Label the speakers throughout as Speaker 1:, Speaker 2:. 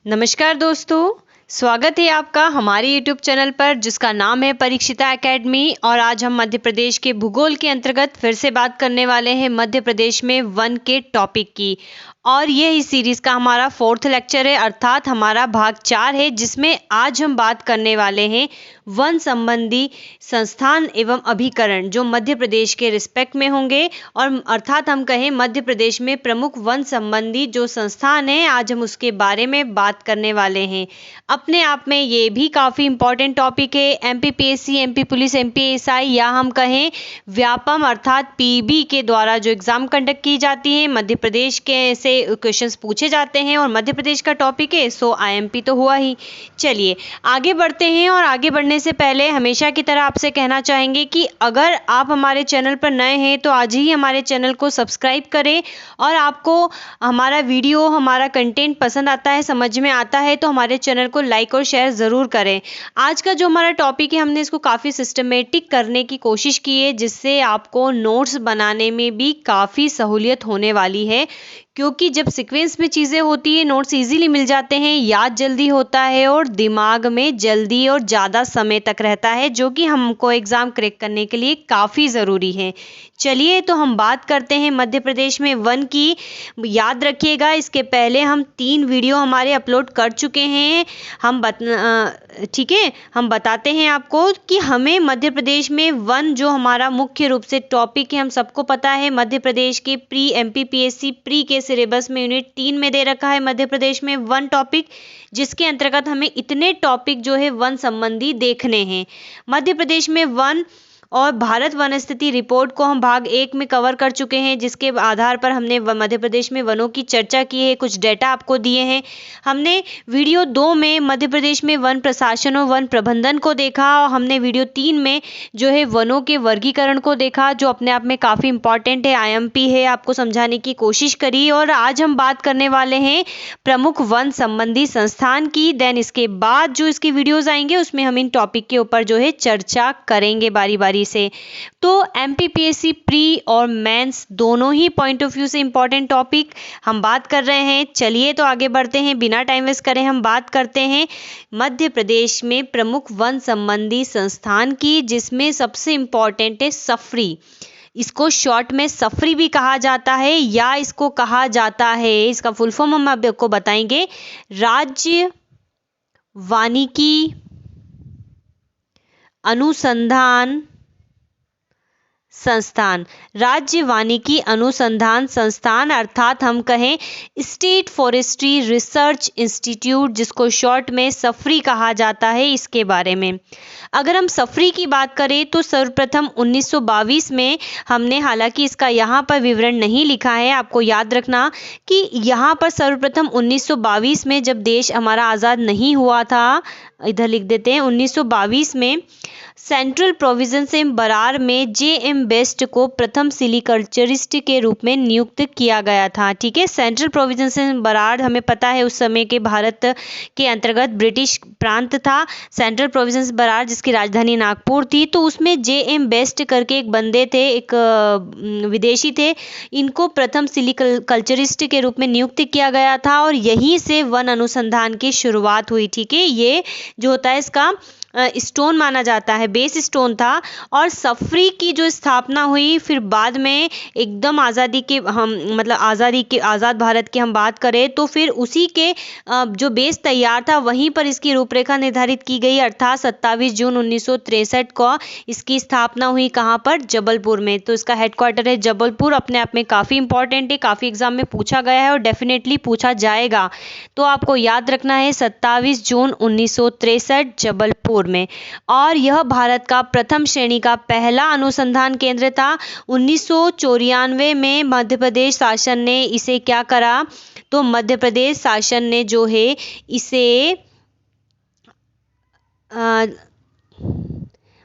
Speaker 1: नमस्कार दोस्तों, स्वागत है आपका हमारे YouTube चैनल पर जिसका नाम है परीक्षिता एकेडमी। और आज हम मध्य प्रदेश के भूगोल के अंतर्गत फिर से बात करने वाले हैं मध्य प्रदेश में वन के टॉपिक की। और ये इस सीरीज़ का हमारा 4th लेक्चर है, अर्थात हमारा भाग 4 है, जिसमें आज हम बात करने वाले हैं वन संबंधी संस्थान एवं अभिकरण जो मध्य प्रदेश के रिस्पेक्ट में होंगे। और अर्थात हम कहें मध्य प्रदेश में प्रमुख वन संबंधी जो संस्थान हैं, आज हम उसके बारे में बात करने वाले हैं। अपने आप में ये भी काफ़ी इंपॉर्टेंट टॉपिक है। एमपीपीएससी, एमपी पुलिस, एमपीएसआई या हम कहें व्यापम अर्थात पीबी के द्वारा जो एग्ज़ाम कंडक्ट की जाती है, मध्य प्रदेश के से क्वेश्चंस पूछे जाते हैं और मध्य प्रदेश का टॉपिक है, सो आईएमपी तो हुआ ही। चलिए आगे बढ़ते हैं। और आगे बढ़ने से पहले हमेशा की तरह आपसे कहना चाहेंगे कि अगर आप हमारे चैनल पर नए हैं तो आज ही हमारे चैनल को सब्सक्राइब करें। और आपको हमारा वीडियो, हमारा कंटेंट पसंद आता है, समझ में आता है तो हमारे चैनल को लाइक और शेयर ज़रूर करें। आज का जो हमारा टॉपिक है, हमने इसको काफ़ी सिस्टमेटिक करने की कोशिश की है, जिससे आपको नोट्स बनाने में भी काफ़ी सहूलियत होने वाली है। क्योंकि जब सीक्वेंस में चीज़ें होती है, नोट्स इजीली मिल जाते हैं, याद जल्दी होता है और दिमाग में जल्दी और ज़्यादा समय तक रहता है, जो कि हमको एग्ज़ाम क्रैक करने के लिए काफ़ी ज़रूरी है। चलिए तो हम बात करते हैं मध्य प्रदेश में वन की। याद रखिएगा, इसके पहले हम 3 वीडियो हमारे अपलोड कर चुके हैं। ठीक है, हम बताते हैं आपको कि हमें मध्य प्रदेश में वन जो हमारा मुख्य रूप से टॉपिक है, हम सबको पता है मध्य प्रदेश के प्री एमपीपीएससी प्री के सिलेबस में यूनिट 3 में दे रखा है मध्य प्रदेश में वन टॉपिक, जिसके अंतर्गत हमें इतने टॉपिक जो है वन संबंधी देखने हैं। मध्य प्रदेश में वन और भारत वन स्थिति रिपोर्ट को हम भाग 1 में कवर कर चुके हैं, जिसके आधार पर हमने मध्य प्रदेश में वनों की चर्चा की है, कुछ डेटा आपको दिए हैं। हमने वीडियो 2 में मध्य प्रदेश में वन प्रशासन और वन प्रबंधन को देखा और हमने वीडियो 3 में जो है वनों के वर्गीकरण को देखा, जो अपने आप में काफ़ी इंपॉर्टेंट है, आईएमपी है, आपको समझाने की कोशिश करी। और आज हम बात करने वाले हैं प्रमुख वन संबंधी संस्थान की। देन इसके बाद जो इसकी वीडियोज़ आएंगे उसमें हम इन टॉपिक के ऊपर जो है चर्चा करेंगे बारी बारी से। तो एमपीपीएससी प्री और मेंस दोनों ही पॉइंट ऑफ व्यू से इंपॉर्टेंट टॉपिक हम बात कर रहे हैं। चलिए तो आगे बढ़ते हैं, बिना टाइम वेस्ट करे हम बात करते हैं मध्य प्रदेश में प्रमुख वन संबंधी संस्थान की, जिसमें सबसे इंपॉर्टेंट है सफरी। इसको शॉर्ट में सफरी भी कहा जाता है या इसको कहा जाता है, इसका फुल फॉर्म हम आपको बताएंगे, राज्य वानिकी अनुसंधान संस्थान। राज्य वानिकी अनुसंधान संस्थान अर्थात हम कहें स्टेट फॉरेस्ट्री रिसर्च इंस्टीट्यूट, जिसको शॉर्ट में सफरी कहा जाता है। इसके बारे में अगर हम सफरी की बात करें तो सर्वप्रथम 1922 में हमने, हालांकि इसका यहाँ पर विवरण नहीं लिखा है, आपको याद रखना कि यहाँ पर सर्वप्रथम 1922 में जब देश हमारा आज़ाद नहीं हुआ था, इधर लिख देते हैं 1922 में सेंट्रल प्रोविंस बरार में जे.एम. बेस्ट को प्रथम सिलीकल्चरिस्ट के रूप में नियुक्त किया गया था। ठीक है, सेंट्रल प्रोविंस बरार हमें पता है उस समय के भारत के अंतर्गत ब्रिटिश प्रांत था सेंट्रल प्रोविंस बरार, जिसकी राजधानी नागपुर थी। तो उसमें जे.एम. बेस्ट करके एक बंदे थे, एक विदेशी थे, इनको प्रथम सिलीकल्चरिस्ट के रूप में नियुक्त किया गया था और यहीं से वन अनुसंधान की शुरुआत हुई। ठीक है, ये जो होता है इसका स्टोन माना जाता है, बेस स्टोन था। और सफरी की जो स्थापना हुई फिर बाद में एकदम आज़ादी के, हम मतलब आज़ाद भारत की हम बात करें तो फिर उसी के जो बेस तैयार था वहीं पर इसकी रूपरेखा निर्धारित की गई, अर्थात 27 जून 1963 को इसकी स्थापना हुई। कहाँ पर? जबलपुर में। तो इसका हेडक्वार्टर है जबलपुर। अपने आप में काफ़ी इंपॉर्टेंट है, काफ़ी एग्जाम में पूछा गया है और डेफिनेटली पूछा जाएगा, तो आपको याद रखना है 27 जून 1963 जबलपुर में। और यह भारत का प्रथम श्रेणी का पहला अनुसंधान केंद्र था। 1994 में मध्य प्रदेश शासन ने इसे क्या करा, तो मध्य प्रदेश शासन ने जो है इसे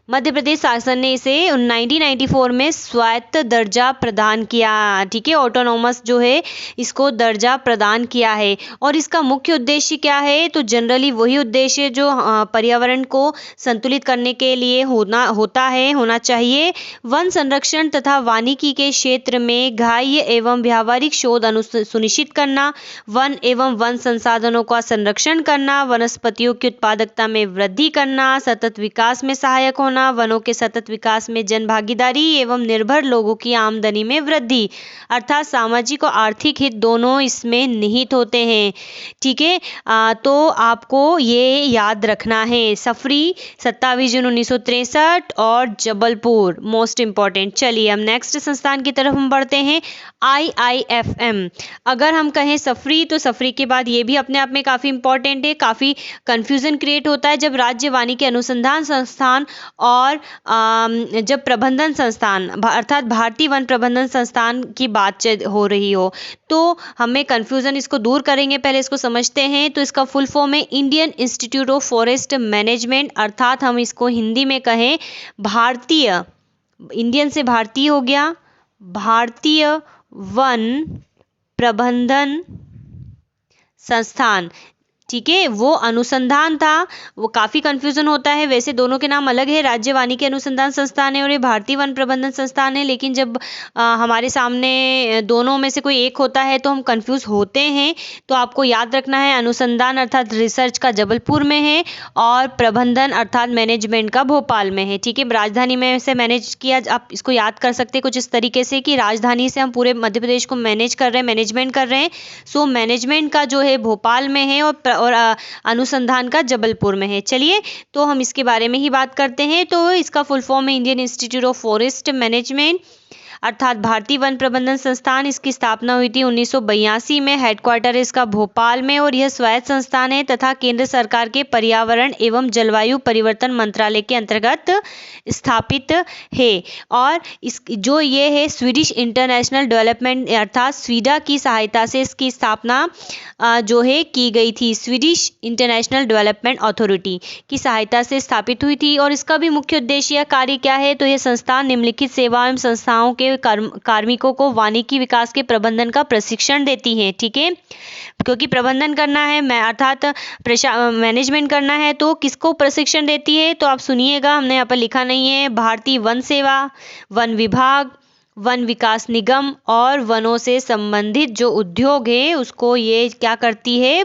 Speaker 1: मध्य प्रदेश शासन ने इसे 1994 में स्वायत्त दर्जा प्रदान किया। ठीक है, ऑटोनोमस जो है इसको दर्जा प्रदान किया है। और इसका मुख्य उद्देश्य क्या है, तो जनरली वही उद्देश्य जो पर्यावरण को संतुलित करने के लिए होना चाहिए। वन संरक्षण तथा वानिकी के क्षेत्र में ग्राह्य एवं व्यावहारिक शोध सुनिश्चित करना, वन एवं वन संसाधनों का संरक्षण करना, वनस्पतियों की उत्पादकता में वृद्धि करना, सतत विकास में सहायक होना, वनों के सतत विकास में जन भागीदारी एवं निर्भर लोगों की आमदनी में वृद्धि, अर्थात सामाजिक और आर्थिक हित दोनों इसमें निहित होते हैं। ठीक है, तो आपको ये याद रखना है। सफरी 27 जून 1963 और जबलपुर मोस्ट इंपॉर्टेंट। चलिए अब नेक्स्ट संस्थान की तरफ हम बढ़ते हैं, IIFM। अगर हम कहें सफरी, तो सफरी के बाद ये भी अपने आप में काफ़ी इंपॉर्टेंट है। काफ़ी कन्फ्यूज़न क्रिएट होता है जब राज्य वानिकी अनुसंधान संस्थान और जब प्रबंधन संस्थान अर्थात भारतीय वन प्रबंधन संस्थान की बातचीत हो रही हो, तो हमें कन्फ्यूज़न इसको दूर करेंगे। पहले इसको समझते हैं। तो इसका फुल फॉर्म है Indian institute of forest management, अर्थात हम इसको हिंदी में कहें भारतीय, इंडियन से भारतीय हो गया, भारतीय वन प्रबंधन संस्थान। ठीक है, वो अनुसंधान था, वो काफ़ी कन्फ्यूज़न होता है। वैसे दोनों के नाम अलग है, राज्य वानिकी अनुसंधान संस्थान है और ये भारतीय वन प्रबंधन संस्थान है। लेकिन जब हमारे सामने दोनों में से कोई एक होता है तो हम कंफ्यूज होते हैं। तो आपको याद रखना है, अनुसंधान अर्थात रिसर्च का जबलपुर में है और प्रबंधन अर्थात मैनेजमेंट का भोपाल में है। ठीक है, राजधानी में से मैनेज किया, आप इसको याद कर सकते हैं कुछ इस तरीके से कि राजधानी से हम पूरे मध्य प्रदेश को मैनेज कर रहे हैं, मैनेजमेंट कर रहे हैं। सो मैनेजमेंट का जो है भोपाल में है और अनुसंधान का जबलपुर में है। चलिए तो हम इसके बारे में ही बात करते हैं। तो इसका फुल फॉर्म है Indian institute of forest management अर्थात भारतीय वन प्रबंधन संस्थान। इसकी स्थापना हुई थी 1982 में। हेडक्वार्टर इसका भोपाल में और यह स्वायत्त संस्थान है तथा केंद्र सरकार के पर्यावरण एवं जलवायु परिवर्तन मंत्रालय के अंतर्गत स्थापित है। और ये है स्वीडिश इंटरनेशनल डेवलपमेंट अर्थात स्वीडा की सहायता से इसकी स्थापना जो है की गई थी। स्वीडिश इंटरनेशनल डेवलपमेंट अथॉरिटी की सहायता से स्थापित हुई थी। और इसका भी मुख्य उद्देश्य कार्य क्या है, तो यह संस्थान निम्नलिखित सेवा एवं संस्थाओं के कार्मिकों को वानिकी विकास के प्रबंधन का प्रशिक्षण देती है। ठीक है, क्योंकि प्रबंधन करना है अर्थात मैनेजमेंट करना है, तो किसको प्रशिक्षण देती है, तो आप सुनिएगा, हमने यहाँ पर लिखा नहीं है। भारतीय वन सेवा, वन विभाग, वन विकास निगम और वनों से संबंधित जो उद्योग है उसको ये क्या करती है,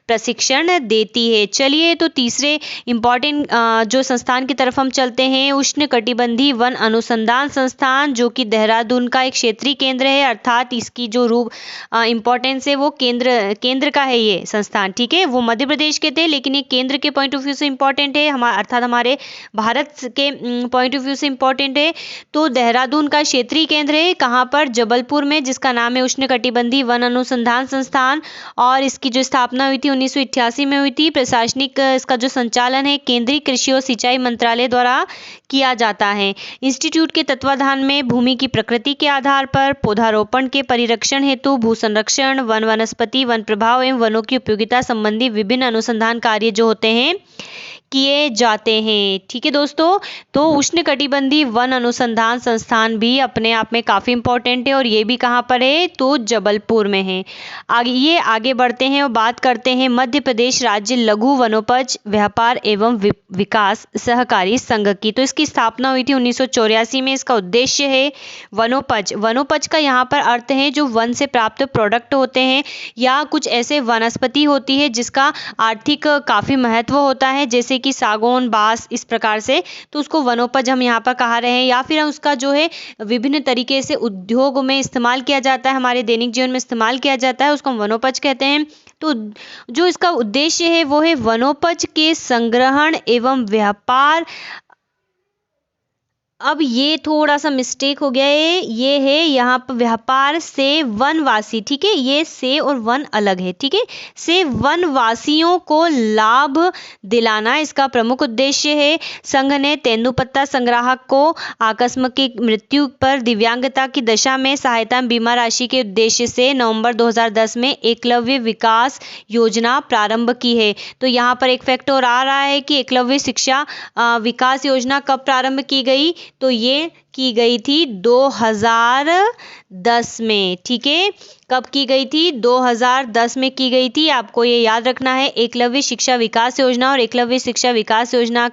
Speaker 1: प्रशिक्षण देती है। चलिए तो तीसरे इम्पॉर्टेंट जो संस्थान की तरफ हम चलते हैं, उष्णकटिबंधीय वन अनुसंधान संस्थान, जो कि देहरादून का एक क्षेत्रीय केंद्र है। अर्थात इसकी जो इम्पोर्टेंस है वो केंद्र का है ये संस्थान। ठीक है, वो मध्य प्रदेश के थे लेकिन ये केंद्र के पॉइंट ऑफ व्यू से इम्पॉर्टेंट है, अर्थात हमारे भारत के पॉइंट ऑफ व्यू से इम्पॉर्टेंट है। तो देहरादून का क्षेत्रीय केंद्र है, कहाँ पर, जबलपुर में, जिसका नाम है उष्णकटिबंधीय वन अनुसंधान संस्थान। और इसकी जो स्थापना हुई थी 1988 में हुई थी। प्रशासनिक इसका जो संचालन है केंद्रीय कृषि और सिंचाई मंत्रालय द्वारा किया जाता है। इंस्टीट्यूट के तत्वाधान में भूमि की प्रकृति के आधार पर पौधारोपण के परिरक्षण हेतु भू संरक्षण, वन वनस्पति, वन प्रभाव एवं वनों की उपयोगिता संबंधी विभिन्न अनुसंधान कार्य जो होते हैं किए जाते हैं। ठीक है दोस्तों, तो उष्णकटिबंधीय वन अनुसंधान संस्थान भी अपने आप में काफ़ी इंपॉर्टेंट है और ये भी कहाँ पर है, तो जबलपुर में है। आगे बढ़ते हैं और बात करते हैं मध्य प्रदेश राज्य लघु वनोपज व्यापार एवं विकास सहकारी संघ की। तो इसकी स्थापना हुई थी 1984 में। इसका उद्देश्य है वनोपज का यहाँ पर अर्थ है जो वन से प्राप्त प्रोडक्ट होते हैं या कुछ ऐसे वनस्पति होती है जिसका आर्थिक काफ़ी महत्व होता है, जैसे कि सागौन, बांस, इस प्रकार से। तो उसको वनोपज हम यहाँ पर कहा रहे हैं। या फिर उसका जो है विभिन्न तरीके से उद्योग में इस्तेमाल किया जाता है, हमारे दैनिक जीवन में इस्तेमाल किया जाता है, उसको हम वनोपज कहते हैं। तो जो इसका उद्देश्य है वो है वनोपज के संग्रहण एवं व्यापार अब ये थोड़ा सा मिस्टेक हो गया है, ये है यहाँ पर व्यापार से वनवासी, ठीक है, ये से और वन अलग है, ठीक है, से वनवासियों को लाभ दिलाना इसका प्रमुख उद्देश्य है। संघ ने तेंदुपत्ता संग्राहक को आकस्मिक मृत्यु पर दिव्यांगता की दशा में सहायता बीमा राशि के उद्देश्य से नवंबर 2010 में एकलव्य विकास योजना प्रारंभ की है। तो यहाँ पर एक फैक्ट और आ रहा है कि एकलव्य शिक्षा विकास योजना कब प्रारंभ की गई, तो ये की गई थी 2010 में, ठीक है, कब की गई थी, 2010 में की गई थी, आपको ये याद रखना है। एकलव्य शिक्षा विकास योजना, और एकलव्य शिक्षा विकास योजना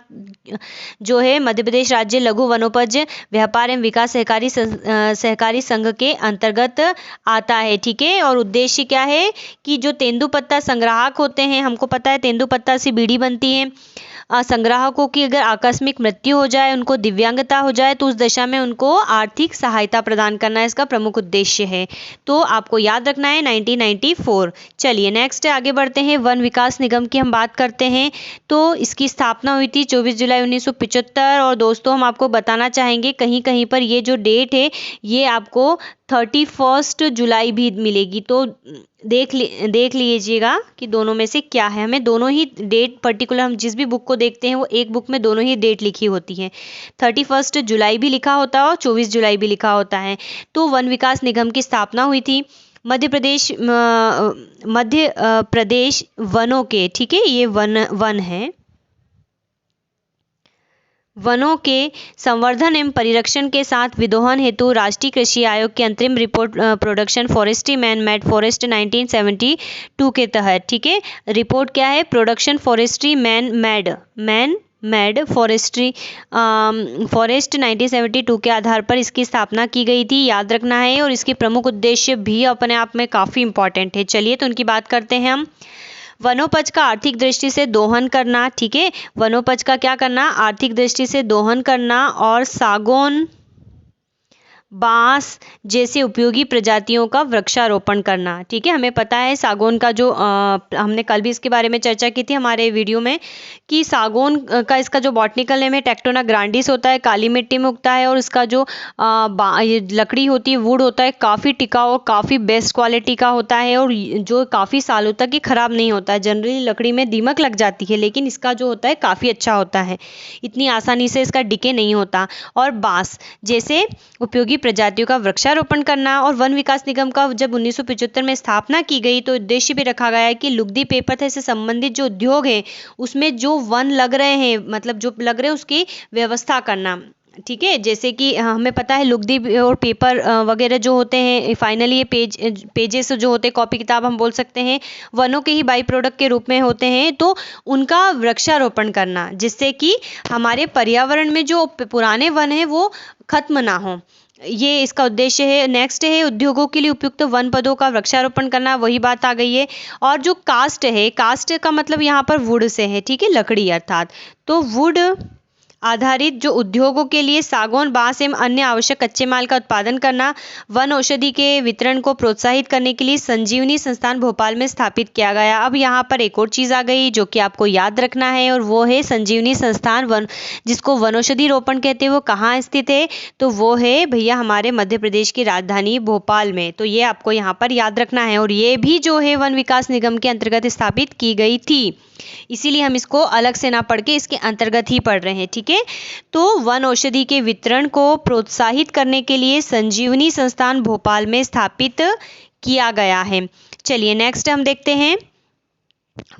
Speaker 1: जो है मध्य प्रदेश राज्य लघु वनोपज व्यापार एवं विकास सहकारी संघ के अंतर्गत आता है, ठीक है। और उद्देश्य क्या है कि जो तेंदुपत्ता संग्राहक होते हैं, हमको पता है तेंदुपत्ता से बीड़ी बनती है, संग्राहकों की अगर आकस्मिक मृत्यु हो जाए, उनको दिव्यांगता हो जाए, तो उस दशा में उनको आर्थिक सहायता प्रदान करना इसका प्रमुख उद्देश्य है। तो आपको याद रखना है 1994। चलिए नेक्स्ट आगे बढ़ते हैं। वन विकास निगम की हम बात करते हैं। तो इसकी स्थापना हुई थी 24 जुलाई 1975। और दोस्तों हम आपको बताना चाहेंगे कहीं कहीं पर ये जो डेट है ये आपको 31 जुलाई भी मिलेगी, तो देख लीजिएगा कि दोनों में से क्या है। हमें दोनों ही डेट पर्टिकुलर, हम जिस भी बुक को देखते हैं वो एक बुक में दोनों ही डेट लिखी होती है, 31 जुलाई भी लिखा होता है और 24 जुलाई भी लिखा होता है। तो वन विकास निगम की स्थापना हुई थी मध्य प्रदेश वनों के, ठीक है, ये वन है, वनों के संवर्धन एवं परिरक्षण के साथ विदोहन हेतु राष्ट्रीय कृषि आयोग की अंतरिम report production forestry man made forest 1972 के तहत, ठीक है, रिपोर्ट क्या है, production forestry man made forest 1972 के आधार पर इसकी स्थापना की गई थी, याद रखना है। और इसके प्रमुख उद्देश्य भी अपने आप में काफ़ी इंपॉर्टेंट है। चलिए तो उनकी बात करते हैं हम। वनोपज का आर्थिक दृष्टि से दोहन करना, ठीक है, वनोपज का क्या करना, आर्थिक दृष्टि से दोहन करना, और सागौन, बांस जैसे उपयोगी प्रजातियों का वृक्षारोपण करना, ठीक है। हमें पता है सागौन का जो हमने कल भी इसके बारे में चर्चा की थी हमारे वीडियो में, कि सागौन का इसका जो बॉटनिकल नेम है टेक्टोना ग्रांडिस होता है, काली मिट्टी में उगता है, और इसका जो ये लकड़ी होती है, वुड होता है, काफ़ी टिकाऊ और काफ़ी बेस्ट क्वालिटी का होता है, और जो काफ़ी सालों तक ये ख़राब नहीं होता है। जनरली लकड़ी में दीमक लग जाती है, लेकिन इसका जो होता है काफ़ी अच्छा होता है, इतनी आसानी से इसका डिके नहीं होता। और बांस जैसे उपयोगी प्रजातियों का वृक्षारोपण करना। और वन विकास निगम का जब 1975 में स्थापना की गई तो उद्देश्य भी रखा गया है कि लुगदी पेपर से संबंधित जो उद्योग है उसमें जो वन लग रहे हैं, मतलब जो लग रहे हैं उसकी व्यवस्था करना, ठीक है। जैसे कि हमें पता है लुगदी और पेपर वगैरह जो होते हैं, फाइनली ये पेजेस जो होते हैं, कॉपी किताब हम बोल सकते हैं, वनों के ही बाई प्रोडक्ट के रूप में होते हैं, तो उनका वृक्षारोपण करना जिससे कि हमारे पर्यावरण में जो पुराने वन हैं वो खत्म ना हो, ये इसका उद्देश्य है। नेक्स्ट है उद्योगों के लिए उपयुक्त वन पदों का वृक्षारोपण करना, वही बात आ गई है। और जो कास्ट है, कास्ट का मतलब यहाँ पर वुड से है, ठीक है, लकड़ी अर्थात, तो वुड आधारित जो उद्योगों के लिए सागौन, बांस एवं अन्य आवश्यक कच्चे माल का उत्पादन करना। वन औषधि के वितरण को प्रोत्साहित करने के लिए संजीवनी संस्थान भोपाल में स्थापित किया गया। अब यहाँ पर एक और चीज़ आ गई जो कि आपको याद रखना है, और वो है संजीवनी संस्थान वन, जिसको वनौषधि रोपण कहते हैं, वो कहाँ स्थित है, तो वो है भैया हमारे मध्य प्रदेश की राजधानी भोपाल में। तो ये आपको यहाँ पर याद रखना है, और ये भी जो है वन विकास निगम के अंतर्गत स्थापित की गई थी, इसीलिए हम इसको अलग से ना पढ़ के इसके अंतर्गत ही पढ़ रहे हैं, ठीक है। तो वन औषधि के वितरण को प्रोत्साहित करने के लिए संजीवनी संस्थान भोपाल में स्थापित किया गया है। चलिए नेक्स्ट हम देखते हैं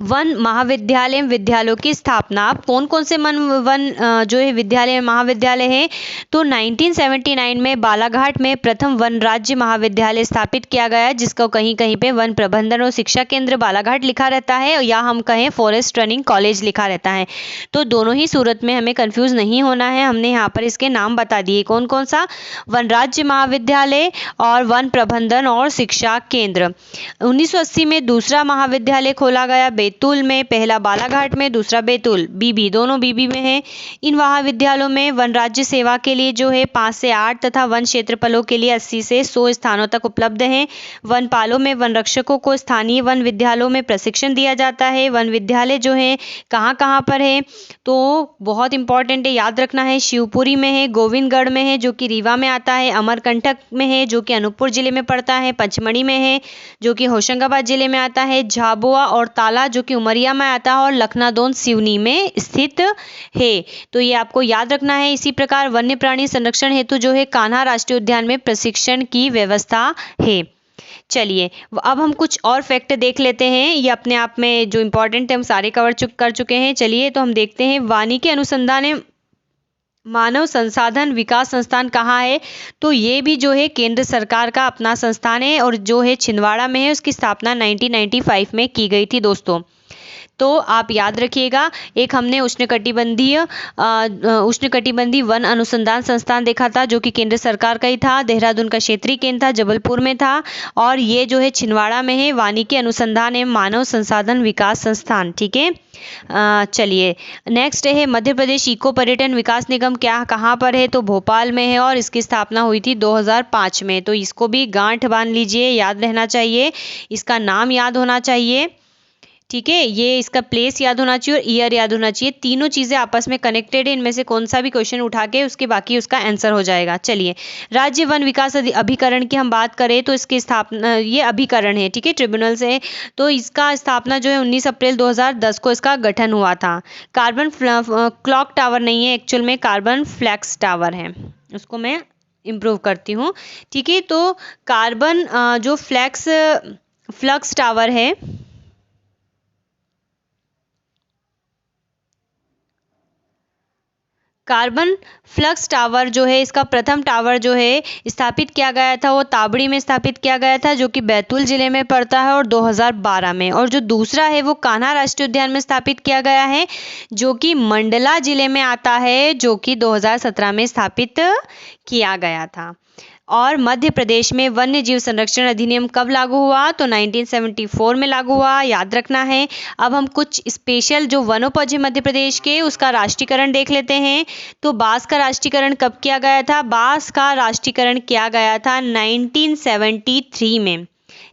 Speaker 1: वन महाविद्यालय विद्यालयों की स्थापना। कौन कौन से वन जो है विद्यालय महाविद्यालय है, तो 1979 में बालाघाट में प्रथम वन राज्य महाविद्यालय स्थापित किया गया, जिसको कहीं कहीं पे वन प्रबंधन और शिक्षा केंद्र बालाघाट लिखा रहता है, या हम कहें फॉरेस्ट ट्रेनिंग कॉलेज लिखा रहता है। तो दोनों ही सूरत में हमें कंफ्यूज नहीं होना है, हमने यहाँ पर इसके नाम बता दिए कौन कौन सा, वन राज्य महाविद्यालय और वन प्रबंधन और शिक्षा केंद्र। 1980 में दूसरा महाविद्यालय खोला गया गया बैतूल में, पहला बालाघाट में, दूसरा बैतूल, बीबी, दोनों बीबी में है। इन महाविद्यालयों में वन राज्य सेवा के लिए जो है 5 से 8 तथा वन क्षेत्रफलों के लिए 80 से 100 स्थानों तक उपलब्ध हैं। वनपालों में वन रक्षकों को स्थानीय वन विद्यालयों में प्रशिक्षण दिया जाता है। वन विद्यालय जो है कहाँ कहाँ पर है, तो बहुत इंपॉर्टेंट है, याद रखना है। शिवपुरी में है, गोविंदगढ़ में है जो कि रीवा में आता है, अमरकंटक में है जो कि अनूपपुर जिले में पड़ता है, पचमढ़ी में है जो कि होशंगाबाद जिले में आता है, झाबुआ और ताला जो कि उमरिया में आता है, और लखनादौन सिवनी में स्थित है। तो ये आपको याद रखना है। इसी प्रकार वन्य प्राणी संरक्षण हेतु जो है कान्हा राष्ट्रीय उद्यान में प्रशिक्षण की व्यवस्था है। चलिए अब हम कुछ और फैक्ट देख लेते हैं। ये अपने आप में जो इम्पोर्टेंट है हम सारे कर चुके हैं। चलिए तो हम देखते हैं वानिकी अनुसंधान एवं मानव संसाधन विकास संस्थान कहाँ है, तो ये भी जो है केंद्र सरकार का अपना संस्थान है और जो है छिंदवाड़ा में है। उसकी स्थापना 1995 में की गई थी दोस्तों। तो आप याद रखिएगा, एक हमने उष्णकटिबंधीय वन अनुसंधान संस्थान देखा था जो कि केंद्र सरकार का ही था, देहरादून का क्षेत्रीय केंद्र था, जबलपुर में था, और ये जो है छिंदवाड़ा में है, वानिकी अनुसंधान एवं मानव संसाधन विकास संस्थान। ठीक है, चलिए नेक्स्ट है मध्य प्रदेश इको पर्यटन विकास निगम कहाँ पर है, तो भोपाल में है और इसकी स्थापना हुई थी 2005 में। तो इसको भी गांठ बांध लीजिए, याद रहना चाहिए, इसका नाम याद होना चाहिए। ठीक है, ये इसका प्लेस याद होना चाहिए और ईयर याद होना चाहिए। तीनों चीज़ें आपस में कनेक्टेड है, इनमें से कौन सा भी क्वेश्चन उठा के उसके बाकी उसका आंसर हो जाएगा। चलिए राज्य वन विकास अभिकरण की हम बात करें तो इसकी स्थापना, ये अभिकरण है, ठीक है, ट्रिब्यूनल से, तो इसका स्थापना जो है 19 अप्रैल 2010 को इसका गठन हुआ था। कार्बन क्लॉक टावर नहीं है, एक्चुअल में कार्बन फ्लैक्स टावर है, उसको मैं इम्प्रूव करती हूँ। ठीक है, तो कार्बन जो फ्लक्स टावर है, कार्बन फ्लक्स टावर जो है, इसका प्रथम टावर जो है स्थापित किया गया था वो ताबड़ी में स्थापित किया गया था जो कि बैतूल जिले में पड़ता है, और 2012 में। और जो दूसरा है वो कान्हा राष्ट्रीय उद्यान में स्थापित किया गया है जो कि मंडला जिले में आता है, जो कि 2017 में स्थापित किया गया था। और मध्य प्रदेश में वन्य जीव संरक्षण अधिनियम कब लागू हुआ, तो 1974 में लागू हुआ, याद रखना है। अब हम कुछ स्पेशल जो वनोपज है मध्य प्रदेश के, उसका राष्ट्रीयकरण देख लेते हैं। तो बांस का राष्ट्रीयकरण कब किया गया था, बांस का राष्ट्रीयकरण किया गया था 1973 में।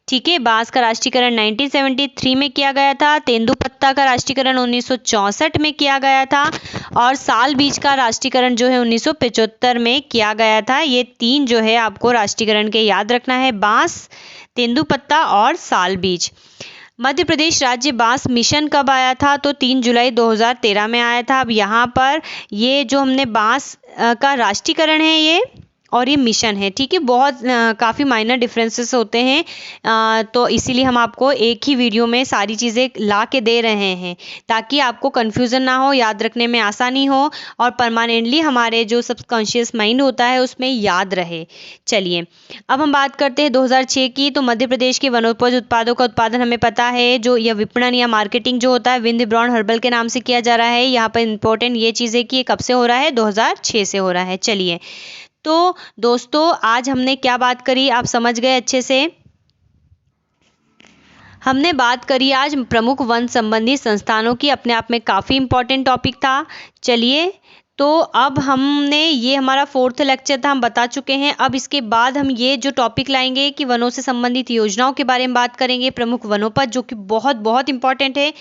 Speaker 1: ठीक है, बांस का राष्ट्रीयकरण 1973 में किया गया था। तेंदुपत्ता का राष्ट्रीयकरण 1964 में किया गया था, और साल बीज का राष्ट्रीयकरण जो है 1975 में किया गया था। ये तीन जो है आपको राष्ट्रीयकरण के याद रखना है, बांस, तेंदुपत्ता और साल बीज। मध्य प्रदेश राज्य बांस मिशन कब आया था, तो 3 जुलाई 2013 में आया था। अब यहाँ पर ये जो हमने बांस का राष्ट्रीयकरण है ये, और ये मिशन है, ठीक है, बहुत काफ़ी माइनर डिफरेंसेस होते हैं, तो इसीलिए हम आपको एक ही वीडियो में सारी चीज़ें ला के दे रहे हैं ताकि आपको कन्फ्यूज़न ना हो, याद रखने में आसानी हो, और परमानेंटली हमारे जो सबकॉन्शियस माइंड होता है उसमें याद रहे। चलिए अब हम बात करते हैं 2006 की। तो मध्य प्रदेश के वनोपज उत्पादों का उत्पादन हमें पता है, जो यह विपणन या मार्केटिंग जो होता है विंध्य ब्राउन हर्बल के नाम से किया जा रहा है। यहाँ पर इंपॉर्टेंट ये चीज़ है कि ये कब से हो रहा है, 2006 से हो रहा है। चलिए तो दोस्तों आज हमने क्या बात करी, आप समझ गए अच्छे से। हमने बात करी आज प्रमुख वन संबंधी संस्थानों की, अपने आप में काफ़ी इंपॉर्टेंट टॉपिक था। चलिए तो अब हमने, ये हमारा 4th लेक्चर था, हम बता चुके हैं। अब इसके बाद हम ये जो टॉपिक लाएंगे कि वनों से संबंधित योजनाओं के बारे में बात करेंगे, प्रमुख वनोपज जो कि बहुत बहुत इंपॉर्टेंट है।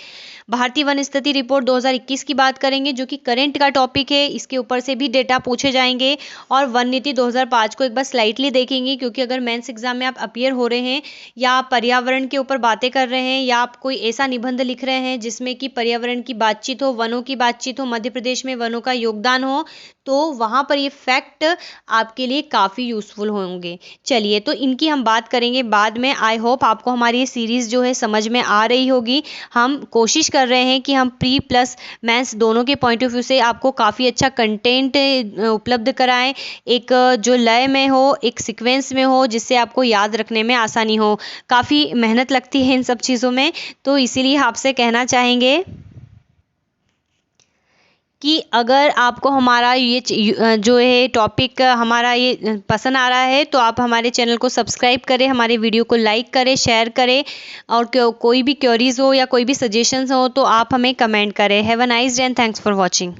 Speaker 1: भारतीय वन स्थिति रिपोर्ट 2021 की बात करेंगे जो कि करंट का टॉपिक है, इसके ऊपर से भी डेटा पूछे जाएंगे। और वन नीति 2005 को एक बार स्लाइटली देखेंगे, क्योंकि अगर मेंस एग्जाम में आप अपीयर हो रहे हैं या आप पर्यावरण के ऊपर बातें कर रहे हैं या आप कोई ऐसा निबंध लिख रहे हैं जिसमें कि पर्यावरण की बातचीत हो, वनों की बातचीत हो, मध्य प्रदेश में वनों का योगदान हो, तो वहाँ पर ये फैक्ट आपके लिए काफ़ी यूज़फुल होंगे। चलिए तो इनकी हम बात करेंगे बाद में। आई होप आपको हमारी ये सीरीज़ जो है समझ में आ रही होगी। हम कोशिश कर रहे हैं कि हम प्री प्लस मेंस दोनों के पॉइंट ऑफ व्यू से आपको काफ़ी अच्छा कंटेंट उपलब्ध कराएं, एक जो लय में हो, एक सीक्वेंस में हो, जिससे आपको याद रखने में आसानी हो। काफ़ी मेहनत लगती है इन सब चीज़ों में, तो इसीलिए आपसे कहना चाहेंगे कि अगर आपको हमारा ये जो है टॉपिक हमारा ये पसंद आ रहा है तो आप हमारे चैनल को सब्सक्राइब करें, हमारे वीडियो को लाइक करें, शेयर करें, और कोई भी क्वेरीज हो या कोई भी सजेशंस हो तो आप हमें कमेंट करें। Have a nice day and thanks for watching.